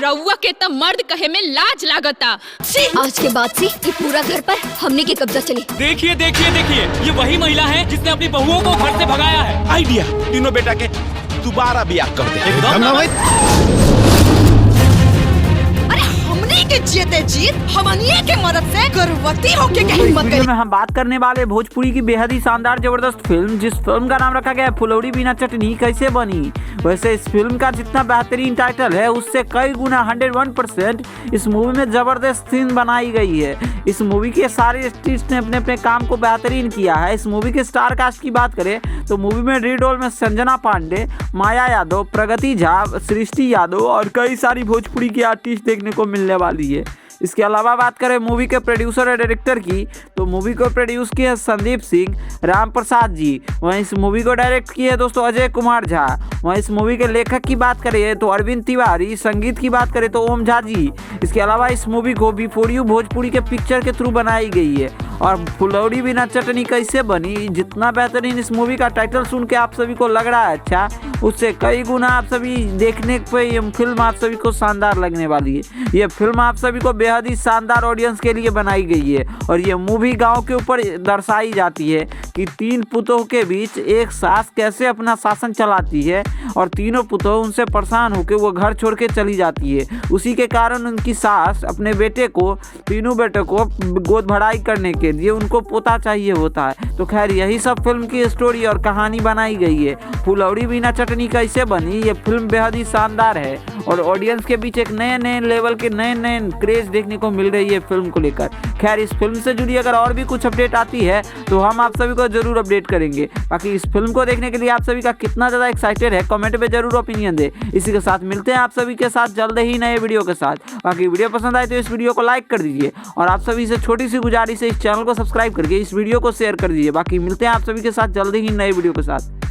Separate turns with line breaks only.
रउआ के त मर्द कहे में लाज लागता।
आज के बाद से ये पूरा घर पर हमने के कब्जा चले।
देखिए देखिए देखिए, ये वही महिला है जिसने अपनी बहुओं को घर से भगाया है।
आइडिया, तीनों बेटा के दोबारा ब्याह कर दे।
एकदम ना भाई।
के जीते जीत हमनिए के मदद से गर्भवती होके के हिम्मत
वीडियो में हम बात करने वाले भोजपुरी की बेहद ही शानदार जबरदस्त फिल्म, जिस फिल्म का नाम रखा गया है फुलौड़ी बिना चटनी कैसे बनी। वैसे इस फिल्म का जितना बेहतरीन टाइटल है उससे कई गुना 101% इस मूवी में जबरदस्त सीन बनाई गई है। इस मूवी के सारे आर्टिस्ट ने अपने अपने काम को बेहतरीन किया है। इस मूवी के स्टार कास्ट की बात करें तो मूवी में लीड रोल में संजना पांडे, माया यादव, प्रगति झा, सृष्टि यादव और कई सारी भोजपुरी की आर्टिस्ट देखने को मिलने वाली है। इसके अलावा बात करें मूवी के प्रोड्यूसर और डायरेक्टर की तो मूवी को प्रोड्यूस किया है संदीप सिंह, राम प्रसाद जी। वहीं इस मूवी को डायरेक्ट किए है दोस्तों अजय कुमार झा। वहीं इस मूवी के लेखक की बात करें तो अरविंद तिवारी, संगीत की बात करें तो ओम झा जी। इसके अलावा इस मूवी को बिफोर यू भोजपुरी के पिक्चर के थ्रू बनाई गई है। और फुलौड़ी बिना चटनी कैसे बनी, जितना बेहतरीन इस मूवी का टाइटल सुन के आप सभी को लग रहा है अच्छा, उससे कई गुना आप सभी देखने पे ये फिल्म आप सभी को शानदार लगने वाली है। ये फिल्म आप सभी को बेहद ही शानदार ऑडियंस के लिए बनाई गई है और ये मूवी गांव के ऊपर दर्शाई जाती है कि तीन पुतों के बीच एक सास कैसे अपना शासन चलाती है और तीनों पुतों उनसे परेशान होकर वो घर छोड़ के चली जाती है। उसी के कारण उनकी सास अपने बेटे को, तीनों बेटे को गोद भराई करने के लिए उनको पोता चाहिए होता है। तो खैर यही सब फिल्म की स्टोरी और कहानी बनाई गई है। फुलौड़ी बिना चटनी कैसे बनी ये फिल्म बेहद ही शानदार है और ऑडियंस के बीच एक नए नए लेवल के नए नए क्रेज देखने को मिल रही है फिल्म को लेकर। खैर इस फिल्म से जुड़ी अगर और भी कुछ अपडेट आती है तो हम आप सभी को जरूर अपडेट करेंगे। बाकी इस फिल्म को देखने के लिए आप सभी का कितना ज़्यादा एक्साइटेड है कमेंट में जरूर ओपिनियन दे। इसी के साथ मिलते हैं आप सभी के साथ जल्द ही नए वीडियो के साथ। बाकी वीडियो पसंद आए तो इस वीडियो को लाइक कर दीजिए और आप सभी से छोटी सी गुजारिश है इस चैनल को सब्सक्राइब करके इस वीडियो को शेयर कर दीजिए। बाकी मिलते हैं आप सभी के साथ जल्द ही नए वीडियो के साथ।